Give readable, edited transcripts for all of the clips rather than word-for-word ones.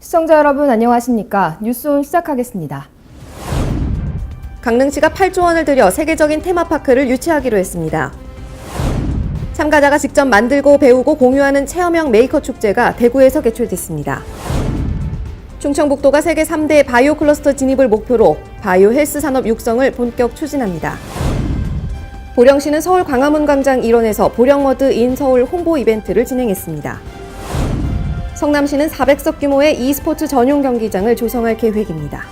시청자 여러분 안녕하십니까? 뉴스온 시작하겠습니다. 강릉시가 8조 원을 들여 세계적인 테마파크를 유치하기로 했습니다. 참가자가 직접 만들고 배우고 공유하는 체험형 메이커 축제가 대구에서 개최됐습니다. 충청북도가 세계 3대 바이오 클러스터 진입을 목표로 바이오 헬스 산업 육성을 본격 추진합니다. 보령시는 서울 광화문 광장 일원에서 보령머드 인 서울 홍보 이벤트를 진행했습니다. 성남시는 400석 규모의 e스포츠 전용 경기장을 조성할 계획입니다.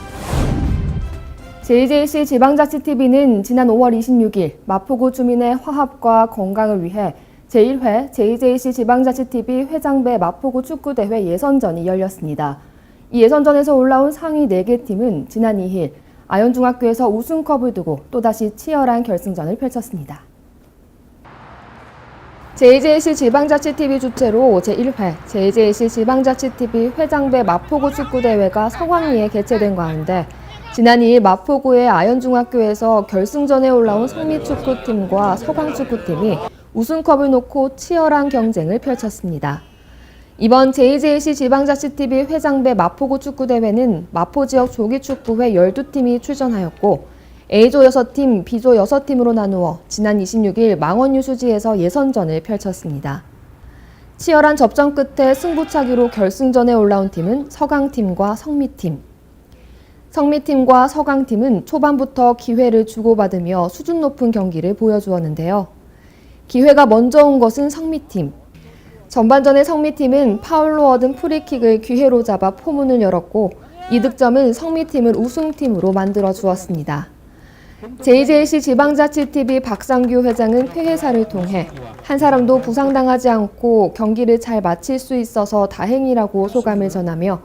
JJC 지방자치TV는 지난 5월 26일 마포구 주민의 화합과 건강을 위해 제1회 JJC 지방자치TV 회장배 마포구 축구대회 예선전이 열렸습니다. 이 예선전에서 올라온 상위 4개 팀은 지난 2일 아현중학교에서 우승컵을 두고 또다시 치열한 결승전을 펼쳤습니다. JJC 지방자치TV 주최로 제1회 JJC 지방자치TV 회장배 마포구 축구대회가 성황리에 개최된 가운데 지난 2일 마포구의 아현중학교에서 결승전에 올라온 성미축구팀과 서광축구팀이 우승컵을 놓고 치열한 경쟁을 펼쳤습니다. 이번 JJC 지방자치TV 회장배 마포구 축구대회는 마포지역 조기축구회 12팀이 출전하였고 A조 6팀, B조 6팀으로 나누어 지난 26일 망원유수지에서 예선전을 펼쳤습니다. 치열한 접전 끝에 승부차기로 결승전에 올라온 팀은 서강팀과 성미팀. 성미팀과 서강팀은 초반부터 기회를 주고받으며 수준 높은 경기를 보여주었는데요. 기회가 먼저 온 것은 성미팀. 전반전의 성미팀은 파울로 얻은 프리킥을 기회로 잡아 포문을 열었고 이 득점은 성미팀을 우승팀으로 만들어 주었습니다. JJC 지방자치TV 박상규 회장은 회회사를 통해 한 사람도 부상당하지 않고 경기를 잘 마칠 수 있어서 다행이라고 소감을 전하며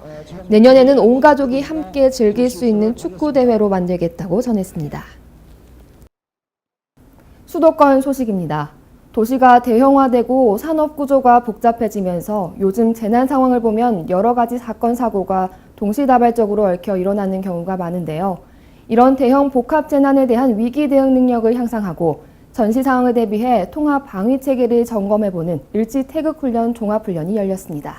내년에는 온 가족이 함께 즐길 수 있는 축구대회로 만들겠다고 전했습니다. 수도권 소식입니다. 도시가 대형화되고 산업구조가 복잡해지면서 요즘 재난 상황을 보면 여러 가지 사건, 사고가 동시다발적으로 얽혀 일어나는 경우가 많은데요. 이런 대형 복합 재난에 대한 위기 대응 능력을 향상하고 전시 상황을 대비해 통합 방위 체계를 점검해보는 을지 태극훈련 종합훈련이 열렸습니다.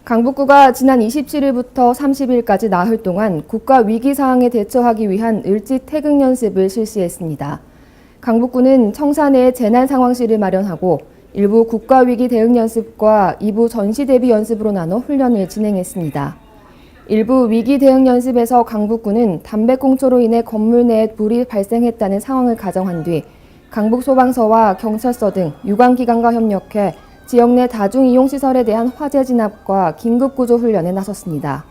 강북구가 지난 27일부터 30일까지 나흘 동안 국가 위기 상황에 대처하기 위한 을지 태극 연습을 실시했습니다. 강북구는 청사내에 재난 상황실을 마련하고 일부 국가 위기 대응 연습과 2부 전시 대비 연습으로 나눠 훈련을 진행했습니다. 일부 위기 대응 연습에서 강북구는 담배꽁초로 인해 건물 내에 불이 발생했다는 상황을 가정한 뒤 강북소방서와 경찰서 등 유관기관과 협력해 지역 내 다중이용시설에 대한 화재 진압과 긴급구조 훈련에 나섰습니다.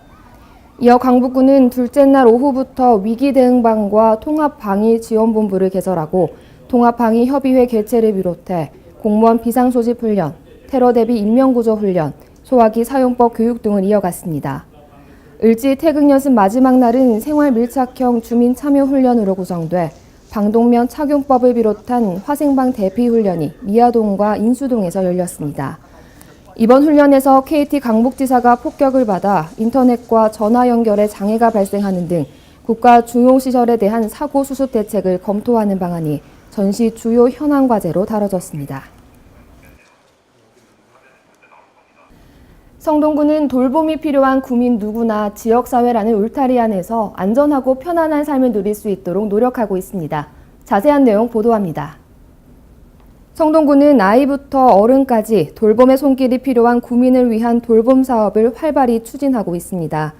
이어 강북구는 둘째 날 오후부터 위기대응반과 통합방위지원본부를 개설하고 통합방위협의회 개최를 비롯해 공무원 비상소집훈련, 테러 대비 인명구조훈련, 소화기 사용법 교육 등을 이어갔습니다. 을지 태극연습 마지막 날은 생활 밀착형 주민 참여 훈련으로 구성돼 방독면 착용법을 비롯한 화생방 대피 훈련이 미아동과 인수동에서 열렸습니다. 이번 훈련에서 KT 강북지사가 폭격을 받아 인터넷과 전화 연결에 장애가 발생하는 등 국가 중요시설에 대한 사고 수습 대책을 검토하는 방안이 전시 주요 현안 과제로 다뤄졌습니다. 성동구는 돌봄이 필요한 구민 누구나 지역사회라는 울타리 안에서 안전하고 편안한 삶을 누릴 수 있도록 노력하고 있습니다. 자세한 내용 보도합니다. 성동구는 아이부터 어른까지 돌봄의 손길이 필요한 구민을 위한 돌봄 사업을 활발히 추진하고 있습니다.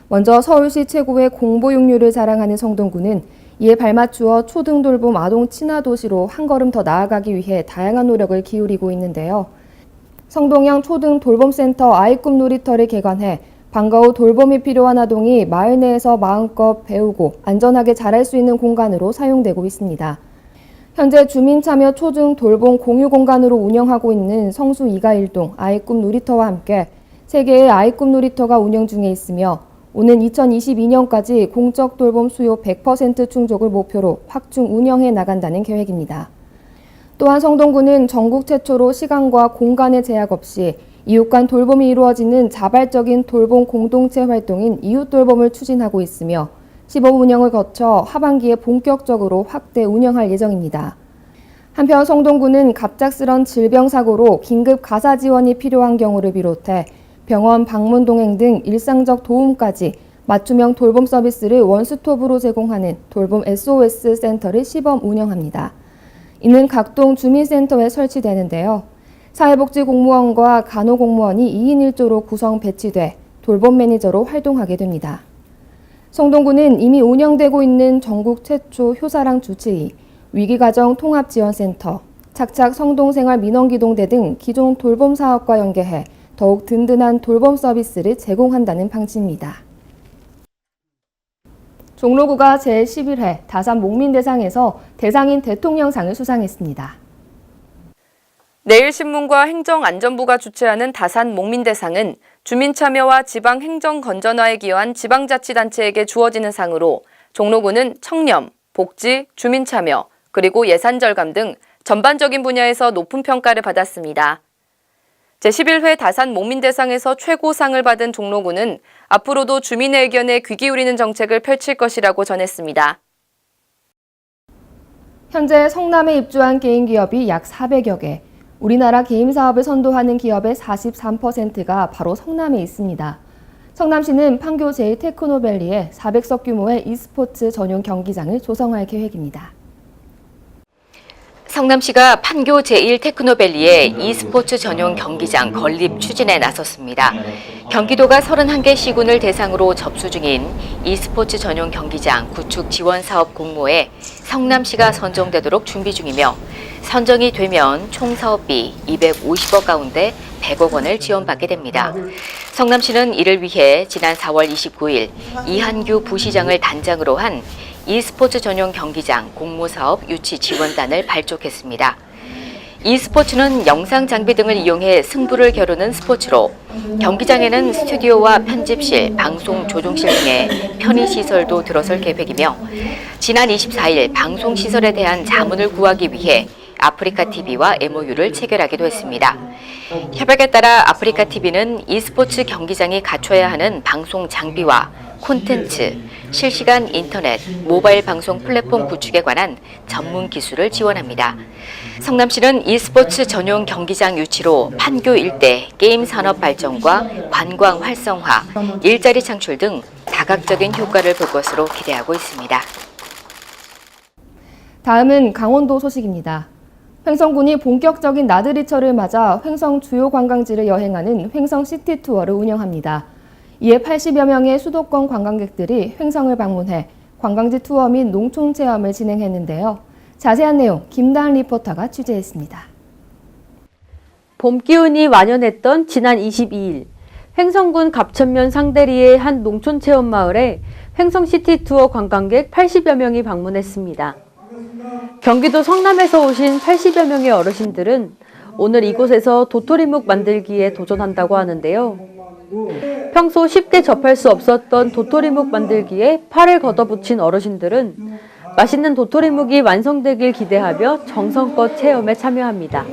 먼저 서울시 최고의 공보육률을 자랑하는 성동구는 이에 발맞추어 초등돌봄 아동 친화 도시로 한 걸음 더 나아가기 위해 다양한 노력을 기울이고 있는데요. 성동형 초등돌봄센터 아이꿈 놀이터를 개관해 방과 후 돌봄이 필요한 아동이 마을 내에서 마음껏 배우고 안전하게 자랄 수 있는 공간으로 사용되고 있습니다. 현재 주민참여 초등 돌봄 공유 공간으로 운영하고 있는 성수 2가 1동 아이꿈 놀이터와 함께 3개의 아이꿈 놀이터가 운영 중에 있으며 오는 2022년까지 공적 돌봄 수요 100% 충족을 목표로 확충 운영해 나간다는 계획입니다. 또한 성동구는 전국 최초로 시간과 공간의 제약 없이 이웃 간 돌봄이 이루어지는 자발적인 돌봄 공동체 활동인 이웃돌봄을 추진하고 있으며 시범 운영을 거쳐 하반기에 본격적으로 확대 운영할 예정입니다. 한편 성동구는 갑작스런 질병 사고로 긴급 가사 지원이 필요한 경우를 비롯해 병원 방문 동행 등 일상적 도움까지 맞춤형 돌봄 서비스를 원스톱으로 제공하는 돌봄 SOS 센터를 시범 운영합니다. 이는 각동 주민센터에 설치되는데요. 사회복지공무원과 간호공무원이 2인 1조로 구성 배치돼 돌봄 매니저로 활동하게 됩니다. 성동구는 이미 운영되고 있는 전국 최초 효사랑 주치의, 위기가정 통합지원센터, 착착 성동생활민원기동대 등 기존 돌봄 사업과 연계해 더욱 든든한 돌봄 서비스를 제공한다는 방침입니다. 종로구가 제11회 다산 목민대상에서 대상인 대통령상을 수상했습니다. 내일신문과 행정안전부가 주최하는 다산 목민대상은 주민참여와 지방행정 건전화에 기여한 지방자치단체에게 주어지는 상으로 종로구는 청렴, 복지, 주민참여, 그리고 예산절감 등 전반적인 분야에서 높은 평가를 받았습니다. 제11회 다산 목민대상에서 최고상을 받은 종로구는 앞으로도 주민의 의견에 귀 기울이는 정책을 펼칠 것이라고 전했습니다. 현재 성남에 입주한 개인기업이 약 400여 개, 우리나라 게임 사업을 선도하는 기업의 43%가 바로 성남에 있습니다. 성남시는 판교 제1테크노밸리에 400석 규모의 e스포츠 전용 경기장을 조성할 계획입니다. 성남시가 판교 제1테크노밸리에 e스포츠 전용 경기장 건립 추진에 나섰습니다. 경기도가 31개 시군을 대상으로 접수 중인 e스포츠 전용 경기장 구축 지원 사업 공모에 성남시가 선정되도록 준비 중이며 선정이 되면 총 사업비 250억 가운데 100억 원을 지원받게 됩니다. 성남시는 이를 위해 지난 4월 29일 이한규 부시장을 단장으로 한 e스포츠 전용 경기장 공모사업 유치 지원단을 발족했습니다. e스포츠는 영상 장비 등을 이용해 승부를 겨루는 스포츠로 경기장에는 스튜디오와 편집실, 방송 조종실 등의 편의시설도 들어설 계획이며 지난 24일 방송시설에 대한 자문을 구하기 위해 아프리카TV와 MOU를 체결하기도 했습니다. 협약에 따라 아프리카TV는 e스포츠 경기장이 갖춰야 하는 방송 장비와 콘텐츠, 실시간 인터넷, 모바일 방송 플랫폼 구축에 관한 전문 기술을 지원합니다. 성남시는 e스포츠 전용 경기장 유치로 판교 일대 게임 산업 발전과 관광 활성화, 일자리 창출 등 다각적인 효과를 볼 것으로 기대하고 있습니다. 다음은 강원도 소식입니다. 횡성군이 본격적인 나들이철을 맞아 횡성 주요 관광지를 여행하는 횡성 시티 투어를 운영합니다. 이에 80여 명의 수도권 관광객들이 횡성을 방문해 관광지 투어 및 농촌 체험을 진행했는데요. 자세한 내용 김다은 리포터가 취재했습니다. 봄 기운이 완연했던 지난 22일 횡성군 갑천면 상대리의 한 농촌 체험 마을에 횡성 시티 투어 관광객 80여 명이 방문했습니다. 경기도 성남에서 오신 80여 명의 어르신들은 오늘 이곳에서 도토리묵 만들기에 도전한다고 하는데요. 평소 쉽게 접할 수 없었던 도토리묵 만들기에 팔을 걷어붙인 어르신들은 맛있는 도토리묵이 완성되길 기대하며 정성껏 체험에 참여합니다.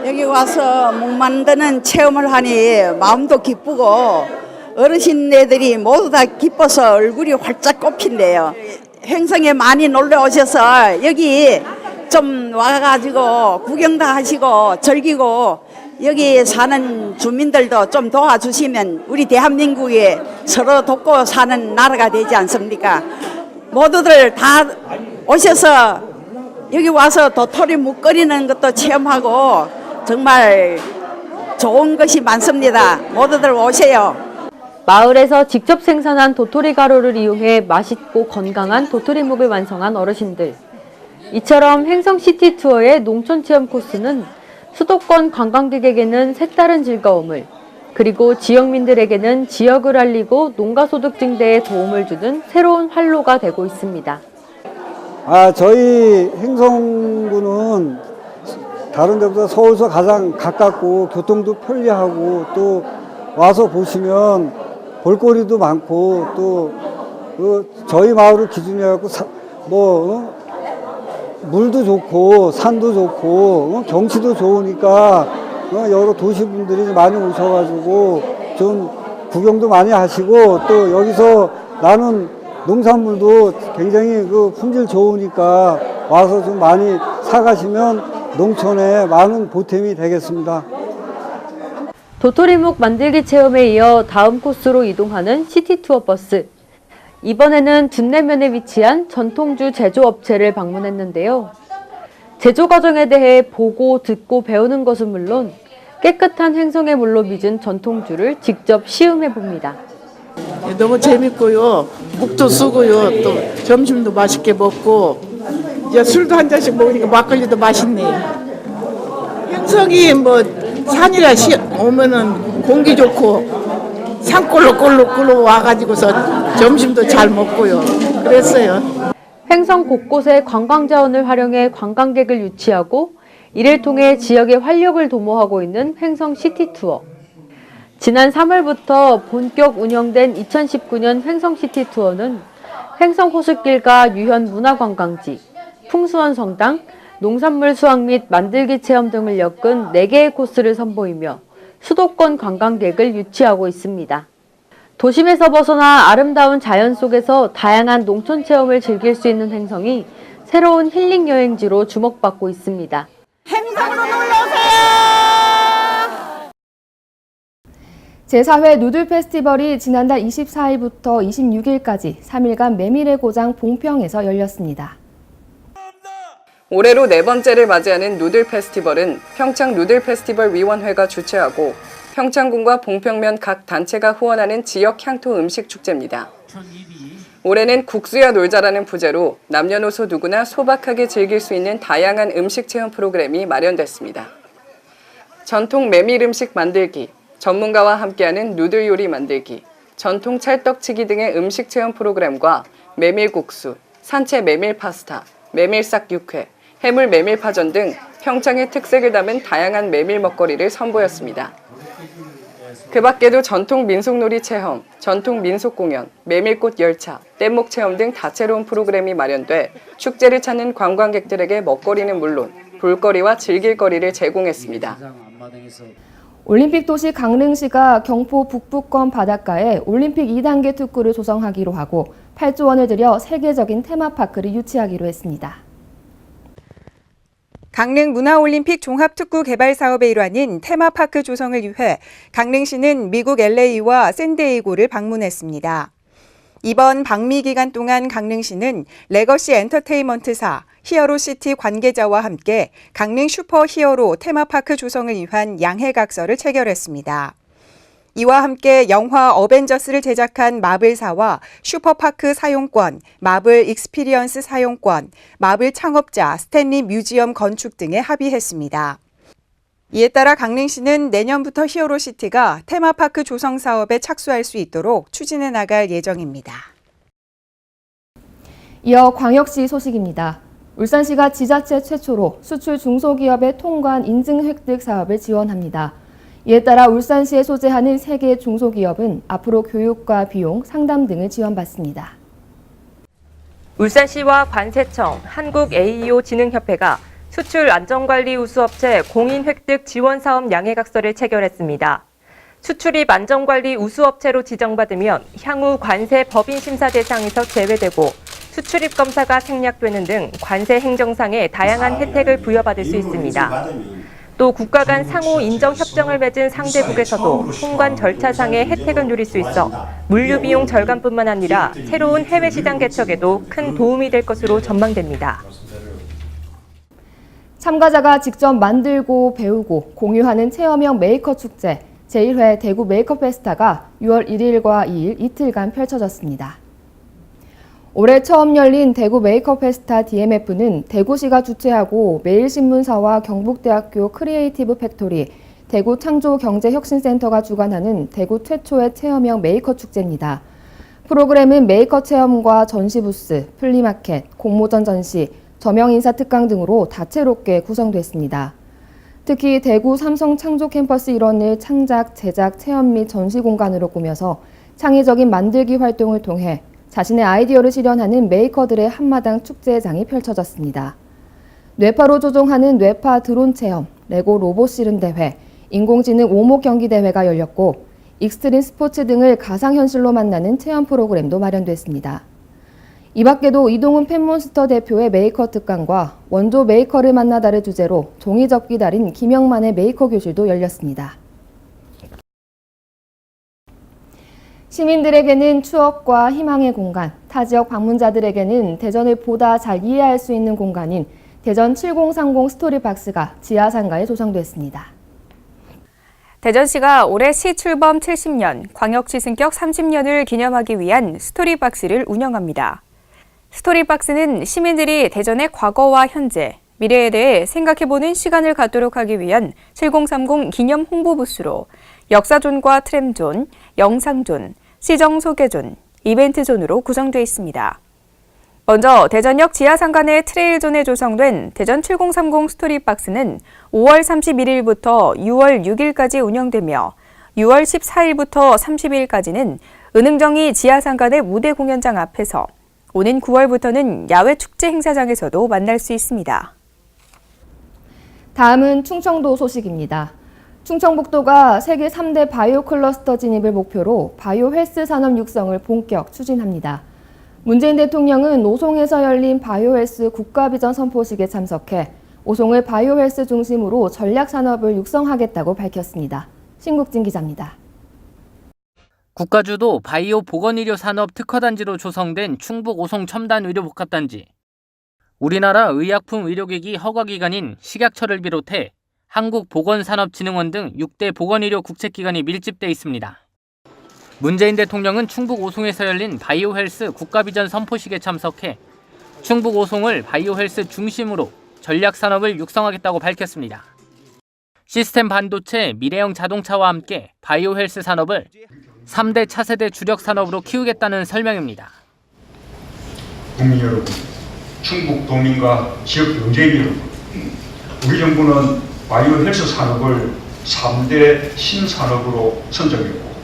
여기 와서 묵 만드는 체험을 하니 마음도 기쁘고 어르신네들이 모두 다 기뻐서 얼굴이 활짝 꽃핀대요. 횡성에 많이 놀러 오셔서 여기 좀 와가지고 구경도 하시고 즐기고 여기 사는 주민들도 좀 도와주시면 우리 대한민국에 서로 돕고 사는 나라가 되지 않습니까? 모두들 다 오셔서 여기 와서 도토리묵 끓이는 것도 체험하고 정말 좋은 것이 많습니다. 모두들 오세요. 마을에서 직접 생산한 도토리 가루를 이용해 맛있고 건강한 도토리묵을 완성한 어르신들. 이처럼 횡성시티 투어의 농촌 체험 코스는 수도권 관광객에게는 색다른 즐거움을, 그리고 지역민들에게는 지역을 알리고 농가소득 증대에 도움을 주는 새로운 활로가 되고 있습니다. 저희 횡성군은 다른 데보다 서울서 가장 가깝고 교통도 편리하고 또 와서 보시면 볼거리도 많고 또 저희 마을을 기준으로 해갖고 물도 좋고 산도 좋고 경치도 좋으니까 여러 도시분들이 많이 오셔가지고 좀 구경도 많이 하시고 또 여기서 나는 농산물도 굉장히 품질 좋으니까 와서 좀 많이 사가시면 농촌에 많은 보탬이 되겠습니다. 도토리묵 만들기 체험에 이어 다음 코스로 이동하는 시티투어 버스. 이번에는 둔내면에 위치한 전통주 제조업체를 방문했는데요. 제조 과정에 대해 보고 듣고 배우는 것은 물론 깨끗한 횡성의 물로 빚은 전통주를 직접 시음해봅니다. 너무 재밌고요. 목도 쓰고요. 또 점심도 맛있게 먹고 이제 술도 한 잔씩 먹으니까 막걸리도 맛있네요. 횡성이 뭐 산이라 오면은 공기 좋고 산골로 꼴로 와가지고서 점심도 잘 먹고요. 그랬어요. 횡성 곳곳에 관광자원을 활용해 관광객을 유치하고 이를 통해 지역의 활력을 도모하고 있는 횡성 시티투어. 지난 3월부터 본격 운영된 2019년 횡성 시티투어는 횡성 호숫길과 유현 문화관광지, 풍수원 성당, 농산물 수확 및 만들기 체험 등을 엮은 4개의 코스를 선보이며 수도권 관광객을 유치하고 있습니다. 도심에서 벗어나 아름다운 자연 속에서 다양한 농촌 체험을 즐길 수 있는 횡성이 새로운 힐링 여행지로 주목받고 있습니다. 행성으로 놀러오세요. 제4회 누들 페스티벌이 지난달 24일부터 26일까지 3일간 메밀의 고장 봉평에서 열렸습니다. 올해로 4번째를 맞이하는 누들 페스티벌은 평창 누들 페스티벌 위원회가 주최하고 평창군과 봉평면 각 단체가 후원하는 지역 향토 음식 축제입니다. 올해는 국수야 놀자라는 부제로 남녀노소 누구나 소박하게 즐길 수 있는 다양한 음식 체험 프로그램이 마련됐습니다. 전통 메밀 음식 만들기, 전문가와 함께하는 누들 요리 만들기, 전통 찰떡치기 등의 음식 체험 프로그램과 메밀국수, 산채 메밀 파스타, 메밀싹 육회, 해물 메밀파전 등 평창의 특색을 담은 다양한 메밀 먹거리를 선보였습니다. 그 밖에도 전통 민속놀이 체험, 전통 민속공연, 메밀꽃 열차, 뗏목 체험 등 다채로운 프로그램이 마련돼 축제를 찾는 관광객들에게 먹거리는 물론 볼거리와 즐길거리를 제공했습니다. 올림픽 도시 강릉시가 경포 북부권 바닷가에 올림픽 2단계 특구를 조성하기로 하고 8조 원을 들여 세계적인 테마파크를 유치하기로 했습니다. 강릉 문화올림픽 종합특구 개발 사업의 일환인 테마파크 조성을 위해 강릉시는 미국 LA와 샌디에이고를 방문했습니다. 이번 방미 기간 동안 강릉시는 레거시 엔터테인먼트사, 히어로시티 관계자와 함께 강릉 슈퍼히어로 테마파크 조성을 위한 양해각서를 체결했습니다. 이와 함께 영화 어벤져스를 제작한 마블사와 슈퍼파크 사용권, 마블 익스피리언스 사용권, 마블 창업자 스탠리 뮤지엄 건축 등에 합의했습니다. 이에 따라 강릉시는 내년부터 히어로시티가 테마파크 조성 사업에 착수할 수 있도록 추진해 나갈 예정입니다. 이어 광역시 소식입니다. 울산시가 지자체 최초로 수출 중소기업의 통관 인증 획득 사업을 지원합니다. 이에 따라 울산시에 소재하는 3개 중소기업은 앞으로 교육과 비용, 상담 등을 지원받습니다. 울산시와 관세청, 한국-AEO 진흥협회가 수출 안전관리 우수업체 공인획득 지원사업 양해각서를 체결했습니다. 수출입 안전관리 우수업체로 지정받으면 향후 관세 법인 심사 대상에서 제외되고 수출입 검사가 생략되는 등 관세 행정상의 다양한 혜택을 부여받을 수 있습니다. 또 국가 간 상호 인정 협정을 맺은 상대국에서도 통관 절차상의 혜택을 누릴 수 있어 물류 비용 절감뿐만 아니라 새로운 해외 시장 개척에도 큰 도움이 될 것으로 전망됩니다. 참가자가 직접 만들고 배우고 공유하는 체험형 메이커 축제 제1회 대구 메이커 페스타가 6월 1일과 2일 이틀간 펼쳐졌습니다. 올해 처음 열린 대구 메이커 페스타 DMF는 대구시가 주최하고 매일신문사와 경북대학교 크리에이티브 팩토리, 대구 창조경제혁신센터가 주관하는 대구 최초의 체험형 메이커 축제입니다. 프로그램은 메이커 체험과 전시 부스, 플리마켓, 공모전 전시, 저명 인사 특강 등으로 다채롭게 구성됐습니다. 특히 대구 삼성 창조 캠퍼스 일원을 창작, 제작, 체험 및 전시 공간으로 꾸며서 창의적인 만들기 활동을 통해 자신의 아이디어를 실현하는 메이커들의 한마당 축제장이 펼쳐졌습니다. 뇌파로 조종하는 뇌파 드론 체험, 레고 로봇 씨름 대회, 인공지능 오목 경기 대회가 열렸고 익스트림 스포츠 등을 가상현실로 만나는 체험 프로그램도 마련됐습니다. 이 밖에도 이동훈 팬몬스터 대표의 메이커 특강과 원조 메이커를 만나다를 주제로 종이 접기 달인 김영만의 메이커 교실도 열렸습니다. 시민들에게는 추억과 희망의 공간, 타 지역 방문자들에게는 대전을 보다 잘 이해할 수 있는 공간인 대전 7030 스토리박스가 지하상가에 조성됐습니다. 대전시가 올해 시 출범 70년, 광역시 승격 30년을 기념하기 위한 스토리박스를 운영합니다. 스토리박스는 시민들이 대전의 과거와 현재, 미래에 대해 생각해보는 시간을 갖도록 하기 위한 7030 기념 홍보부스로 역사존과 트램존, 영상존, 시정 소개존, 이벤트존으로 구성되어 있습니다. 먼저 대전역 지하상가 내 트레일존에 조성된 대전 7030 스토리박스는 5월 31일부터 6월 6일까지 운영되며 6월 14일부터 30일까지는 은흥정이 지하상가 내 무대 공연장 앞에서 오는 9월부터는 야외 축제 행사장에서도 만날 수 있습니다. 다음은 충청도 소식입니다. 충청북도가 세계 3대 바이오 클러스터 진입을 목표로 바이오 헬스 산업 육성을 본격 추진합니다. 문재인 대통령은 오송에서 열린 바이오 헬스 국가비전 선포식에 참석해 오송을 바이오 헬스 중심으로 전략 산업을 육성하겠다고 밝혔습니다. 신국진 기자입니다. 국가주도 바이오 보건의료 산업 특허단지로 조성된 충북 오송 첨단 의료복합단지. 우리나라 의약품 의료기기 허가기관인 식약처를 비롯해 한국보건산업진흥원 등 6대 보건의료 국책기관이 밀집돼 있습니다. 문재인 대통령은 충북 오송에서 열린 바이오 헬스 국가비전 선포식에 참석해 충북 오송을 바이오 헬스 중심으로 전략 산업을 육성하겠다고 밝혔습니다. 시스템 반도체, 미래형 자동차와 함께 바이오 헬스 산업을 3대 차세대 주력 산업으로 키우겠다는 설명입니다. 국민 여러분, 충북 도민과 지역 경제인 여러분, 우리 정부는 바이오 헬스 산업을 3대 신산업으로 선정했고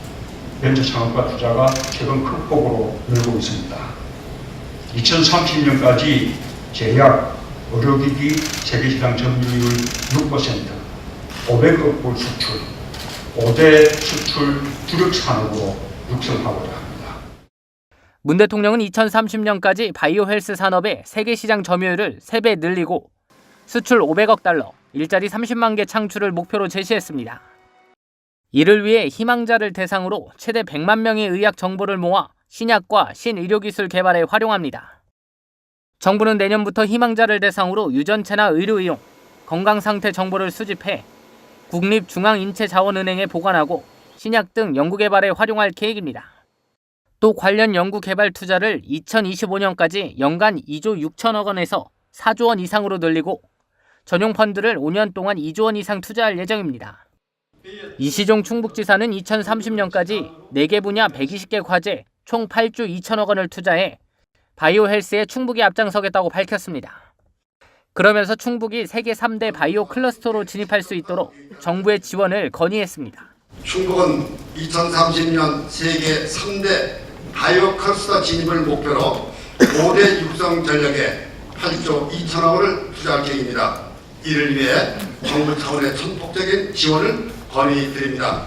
벤처 창업과 투자가 최근 큰 폭으로 늘고 있습니다. 2030년까지 제약, 의료기기 세계시장 점유율 6%, 500억 불 수출, 5대 수출 주력 산업으로 육성하고자 합니다. 문 대통령은 2030년까지 바이오 헬스 산업의 세계시장 점유율을 3배 늘리고 수출 500억 달러, 일자리 30만 개 창출을 목표로 제시했습니다. 이를 위해 희망자를 대상으로 최대 100만 명의 의학 정보를 모아 신약과 신의료기술 개발에 활용합니다. 정부는 내년부터 희망자를 대상으로 유전체나 의료이용, 건강상태 정보를 수집해 국립중앙인체자원은행에 보관하고 신약 등 연구개발에 활용할 계획입니다. 또 관련 연구개발 투자를 2025년까지 연간 2조 6천억 원에서 4조 원 이상으로 늘리고 전용 펀드를 5년 동안 2조 원 이상 투자할 예정입니다. 이시종 충북지사는 2030년까지 4개 분야 120개 과제 총 8조 2천억 원을 투자해 바이오 헬스에 충북이 앞장서겠다고 밝혔습니다. 그러면서 충북이 세계 3대 바이오 클러스터로 진입할 수 있도록 정부의 지원을 건의했습니다. 충북은 2030년 세계 3대 바이오 클러스터 진입을 목표로 5대 육성 전략에 8조 2천억 원을 투자할 계획입니다. 이를 위해 정부 차원의 전폭적인 지원을 건의드립니다.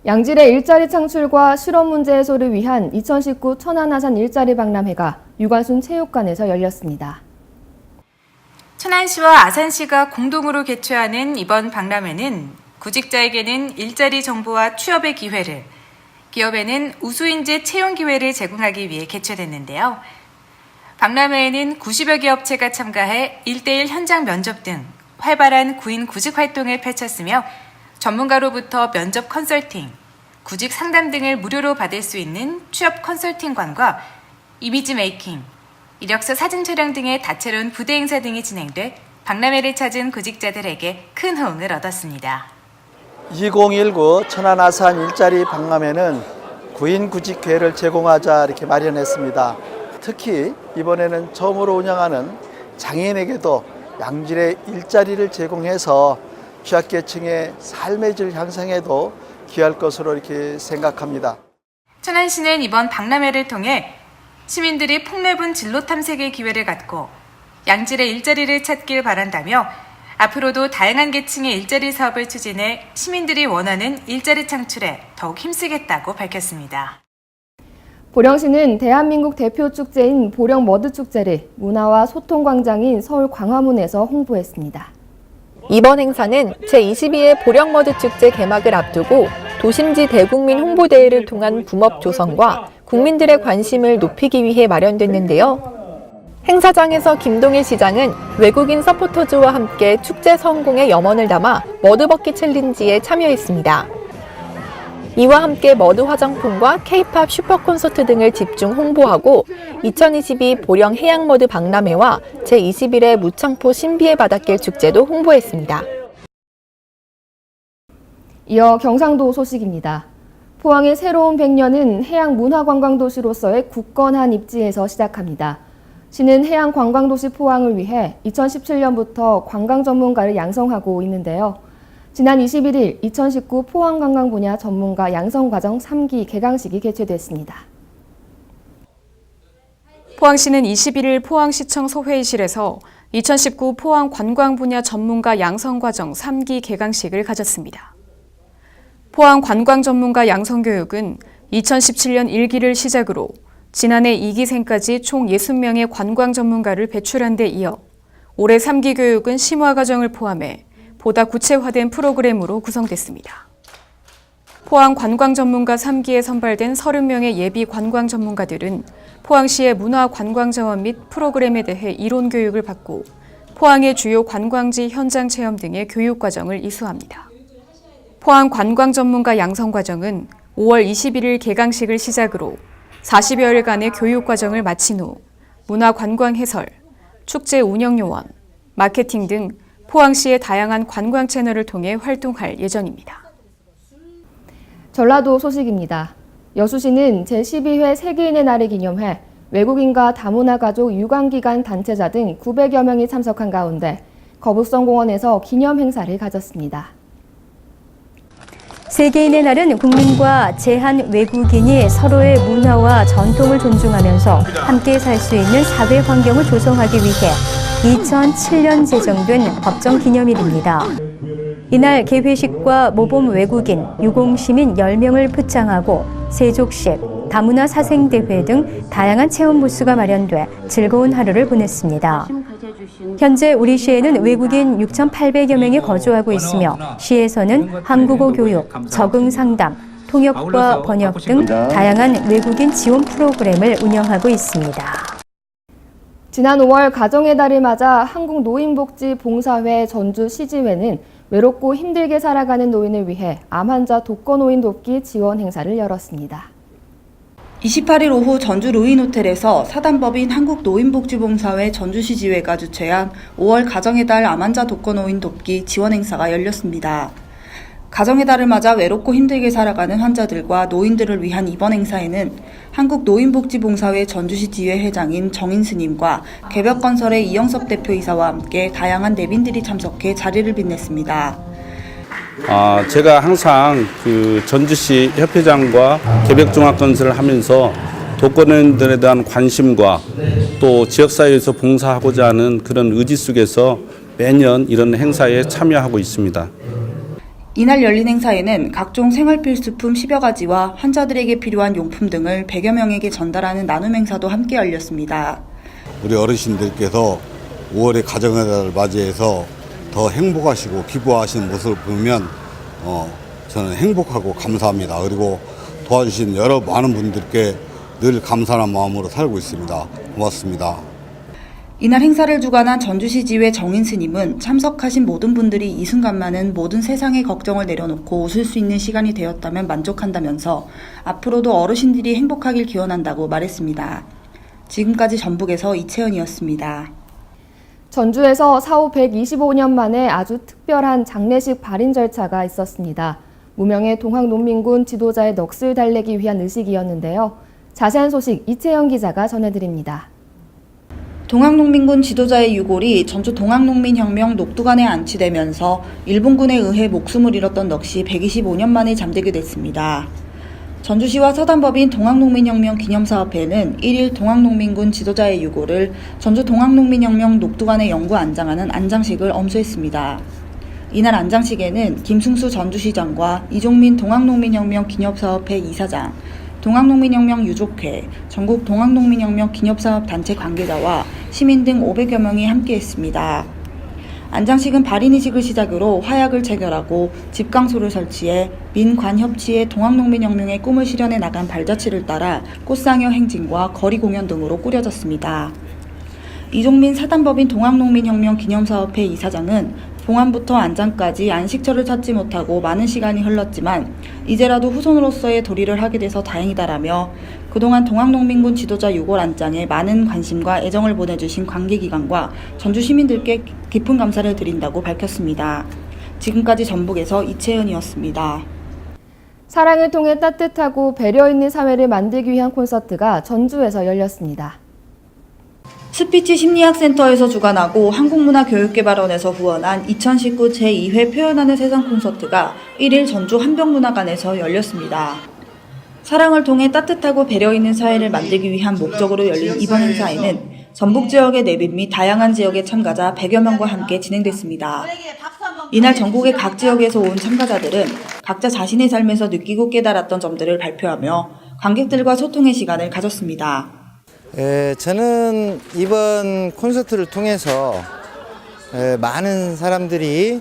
양질의 일자리 창출과 실업 문제 해소를 위한 2019 천안아산 일자리 박람회가 유관순 체육관에서 열렸습니다. 천안시와 아산시가 공동으로 개최하는 이번 박람회는 구직자에게는 일자리 정보와 취업의 기회를, 기업에는 우수인재 채용 기회를 제공하기 위해 개최됐는데요. 박람회에는 90여 개 업체가 참가해 1:1 현장 면접 등 활발한 구인 구직 활동을 펼쳤으며 전문가로부터 면접 컨설팅, 구직 상담 등을 무료로 받을 수 있는 취업 컨설팅관과 이미지 메이킹, 이력서 사진 촬영 등의 다채로운 부대 행사 등이 진행돼 박람회를 찾은 구직자들에게 큰 호응을 얻었습니다. 2019 천안아산 일자리 박람회는 구인 구직 기회를 제공하자 이렇게 마련했습니다. 특히 이번에는 처음으로 운영하는 장애인에게도 양질의 일자리를 제공해서 취약계층의 삶의 질 향상에도 기여할 것으로 이렇게 생각합니다. 천안시는 이번 박람회를 통해 시민들이 폭넓은 진로 탐색의 기회를 갖고 양질의 일자리를 찾길 바란다며 앞으로도 다양한 계층의 일자리 사업을 추진해 시민들이 원하는 일자리 창출에 더욱 힘쓰겠다고 밝혔습니다. 보령시는 대한민국 대표 축제인 보령 머드축제를 문화와 소통광장인 서울 광화문에서 홍보했습니다. 이번 행사는 제22회 보령 머드축제 개막을 앞두고 도심지 대국민 홍보대회를 통한 붐업 조성과 국민들의 관심을 높이기 위해 마련됐는데요. 행사장에서 김동일 시장은 외국인 서포터즈와 함께 축제 성공의 염원을 담아 머드버킷 챌린지에 참여했습니다. 이와 함께 머드 화장품과 K-팝 슈퍼 콘서트 등을 집중 홍보하고 2022 보령 해양머드 박람회와 제21회 무창포 신비의 바닷길 축제도 홍보했습니다. 이어 경상도 소식입니다. 포항의 새로운 100년은 해양문화관광도시로서의 굳건한 입지에서 시작합니다. 시는 해양관광도시 포항을 위해 2017년부터 관광 전문가를 양성하고 있는데요. 지난 21일 2019 포항관광 분야 전문가 양성과정 3기 개강식이 개최됐습니다. 포항시는 21일 포항시청 소회의실에서 2019 포항 관광 분야 전문가 양성과정 3기 개강식을 가졌습니다. 포항 관광 전문가 양성교육은 2017년 1기를 시작으로 지난해 2기생까지 총 60명의 관광 전문가를 배출한 데 이어 올해 3기 교육은 심화 과정을 포함해 보다 구체화된 프로그램으로 구성됐습니다. 포항 관광 전문가 3기에 선발된 30명의 예비 관광 전문가들은 포항시의 문화 관광 자원 및 프로그램에 대해 이론 교육을 받고 포항의 주요 관광지 현장 체험 등의 교육 과정을 이수합니다. 포항 관광 전문가 양성 과정은 5월 21일 개강식을 시작으로 40여일간의 교육 과정을 마친 후 문화 관광 해설, 축제 운영 요원, 마케팅 등 포항시의 다양한 관광 채널을 통해 활동할 예정입니다. 전라도 소식입니다. 여수시는 제12회 세계인의 날을 기념해 외국인과 다문화 가족 유관기관 단체자 등 900여 명이 참석한 가운데 거북선공원에서 기념 행사를 가졌습니다. 세계인의 날은 국민과 제한 외국인이 서로의 문화와 전통을 존중하면서 함께 살 수 있는 사회 환경을 조성하기 위해 2007년 제정된 법정 기념일입니다. 이날 개회식과 모범 외국인, 유공시민 10명을 표창하고 세족식, 다문화 사생대회 등 다양한 체험 부스가 마련돼 즐거운 하루를 보냈습니다. 현재 우리 시에는 외국인 6,800여 명이 거주하고 있으며 시에서는 한국어 교육, 적응 상담, 통역과 번역 등 다양한 외국인 지원 프로그램을 운영하고 있습니다. 지난 5월 가정의 달을 맞아 한국노인복지봉사회 전주시지회는 외롭고 힘들게 살아가는 노인을 위해 암 환자 독거노인 돕기 지원 행사를 열었습니다. 28일 오후 전주 루인호텔에서 사단법인 한국노인복지봉사회 전주시지회가 주최한 5월 가정의 달 암 환자 독거노인 돕기 지원 행사가 열렸습니다. 가정의 달을 맞아 외롭고 힘들게 살아가는 환자들과 노인들을 위한 이번 행사에는 한국노인복지봉사회 전주시지회 회장인 정인스님과 개벽건설의 이영섭 대표이사와 함께 다양한 내빈들이 참석해 자리를 빛냈습니다. 제가 항상 그 전주시 협회장과 개벽종합건설을 하면서 독거노인들에 대한 관심과 또 지역사회에서 봉사하고자 하는 그런 의지 속에서 매년 이런 행사에 참여하고 있습니다. 이날 열린 행사에는 각종 생활필수품 10여 가지와 환자들에게 필요한 용품 등을 100여 명에게 전달하는 나눔 행사도 함께 열렸습니다. 우리 어르신들께서 5월의 가정의 달을 맞이해서 더 행복하시고 기부하시는 모습을 보면 저는 행복하고 감사합니다. 그리고 도와주신 여러 많은 분들께 늘 감사한 마음으로 살고 있습니다. 고맙습니다. 이날 행사를 주관한 전주시지회 정인스님은 참석하신 모든 분들이 이 순간만은 모든 세상의 걱정을 내려놓고 웃을 수 있는 시간이 되었다면 만족한다면서 앞으로도 어르신들이 행복하길 기원한다고 말했습니다. 지금까지 전북에서 이채연이었습니다. 전주에서 사후 125년 만에 아주 특별한 장례식 발인 절차가 있었습니다. 무명의 동학농민군 지도자의 넋을 달래기 위한 의식이었는데요. 자세한 소식 이채연 기자가 전해드립니다. 동학농민군 지도자의 유골이 전주 동학농민혁명 녹두관에 안치되면서 일본군에 의해 목숨을 잃었던 넋이 125년 만에 잠들게 됐습니다. 전주시와 사단법인 동학농민혁명 기념사업회는 1일 동학농민군 지도자의 유골을 전주 동학농민혁명 녹두관에 영구 안장하는 안장식을 엄수했습니다. 이날 안장식에는 김승수 전주시장과 이종민 동학농민혁명 기념사업회 이사장, 동학농민혁명 유족회, 전국 동학농민혁명 기념사업 단체 관계자와 시민 등 500여 명이 함께했습니다. 안장식은 발인이식을 시작으로 화약을 체결하고 집강소를 설치해 민관 협치의 동학농민혁명의 꿈을 실현해 나간 발자취를 따라 꽃상여 행진과 거리 공연 등으로 꾸려졌습니다. 이종민 사단법인 동학농민혁명 기념사업회 이사장은 봉안부터 안장까지 안식처를 찾지 못하고 많은 시간이 흘렀지만 이제라도 후손으로서의 도리를 하게 돼서 다행이다라며 그동안 동학농민군 지도자 6월 안장에 많은 관심과 애정을 보내주신 관계기관과 전주 시민들께 깊은 감사를 드린다고 밝혔습니다. 지금까지 전북에서 이채은이었습니다. 사랑을 통해 따뜻하고 배려 있는 사회를 만들기 위한 콘서트가 전주에서 열렸습니다. 스피치 심리학센터에서 주관하고 한국문화교육개발원에서 후원한 2019 제2회 표현하는 세상 콘서트가 1일 전주 한병문화관에서 열렸습니다. 사랑을 통해 따뜻하고 배려 있는 사회를 만들기 위한 목적으로 열린 이번 행사에는 전북 지역의 내빈 및 다양한 지역의 참가자 100여 명과 함께 진행됐습니다. 이날 전국의 각 지역에서 온 참가자들은 각자 자신의 삶에서 느끼고 깨달았던 점들을 발표하며 관객들과 소통의 시간을 가졌습니다. 저는 이번 콘서트를 통해서 많은 사람들이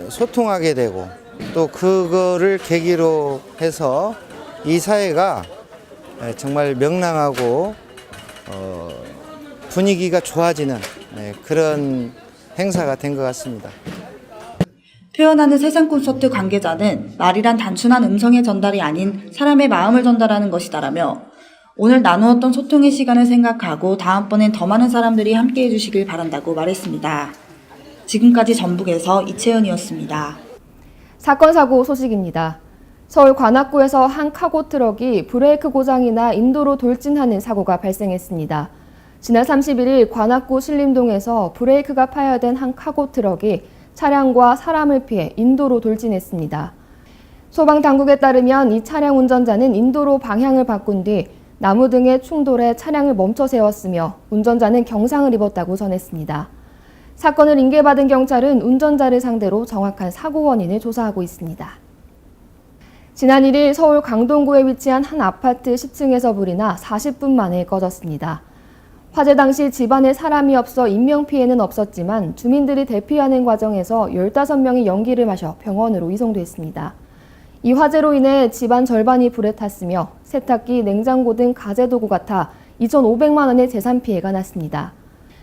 소통하게 되고 또 그거를 계기로 해서 이 사회가 정말 명랑하고 분위기가 좋아지는 그런 행사가 된 것 같습니다. 표현하는 세상 콘서트 관계자는 말이란 단순한 음성의 전달이 아닌 사람의 마음을 전달하는 것이다라며 오늘 나누었던 소통의 시간을 생각하고 다음번엔 더 많은 사람들이 함께해 주시길 바란다고 말했습니다. 지금까지 전북에서 이채은이었습니다. 사건 사고 소식입니다. 서울 관악구에서 한 카고 트럭이 브레이크 고장이나 인도로 돌진하는 사고가 발생했습니다. 지난 31일 관악구 신림동에서 브레이크가 파열된 한 카고 트럭이 차량과 사람을 피해 인도로 돌진했습니다. 소방당국에 따르면 이 차량 운전자는 인도로 방향을 바꾼 뒤 나무 등의 충돌에 차량을 멈춰 세웠으며 운전자는 경상을 입었다고 전했습니다. 사건을 인계받은 경찰은 운전자를 상대로 정확한 사고 원인을 조사하고 있습니다. 지난 1일 서울 강동구에 위치한 한 아파트 10층에서 불이 나 40분 만에 꺼졌습니다. 화재 당시 집안에 사람이 없어 인명피해는 없었지만 주민들이 대피하는 과정에서 15명이 연기를 마셔 병원으로 이송됐습니다. 이 화재로 인해 집안 절반이 불에 탔으며 세탁기, 냉장고 등 가재도구가 타 2,500만 원의 재산 피해가 났습니다.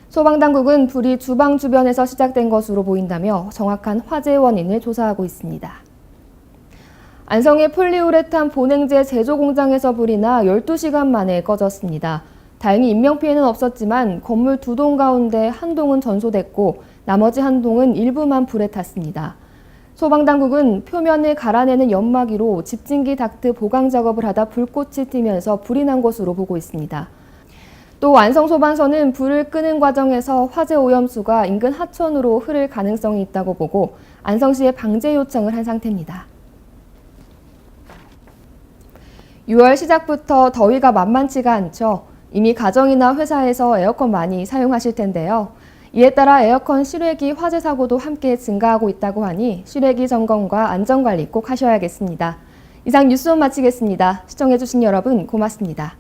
소방당국은 불이 주방 주변에서 시작된 것으로 보인다며 정확한 화재 원인을 조사하고 있습니다. 안성의 폴리우레탄 보냉제 제조 공장에서 불이 나 12시간 만에 꺼졌습니다. 다행히 인명피해는 없었지만 건물 2동 가운데 한 동은 전소됐고 나머지 한 동은 일부만 불에 탔습니다. 소방당국은 표면을 갈아내는 연마기로 집진기 닥트 보강 작업을 하다 불꽃이 튀면서 불이 난 것으로 보고 있습니다. 또 안성소방서는 불을 끄는 과정에서 화재 오염수가 인근 하천으로 흐를 가능성이 있다고 보고 안성시에 방제 요청을 한 상태입니다. 6월 시작부터 더위가 만만치가 않죠. 이미 가정이나 회사에서 에어컨 많이 사용하실 텐데요. 이에 따라 에어컨 실외기 화재 사고도 함께 증가하고 있다고 하니 실외기 점검과 안전관리 꼭 하셔야겠습니다. 이상 뉴스원 마치겠습니다. 시청해주신 여러분 고맙습니다.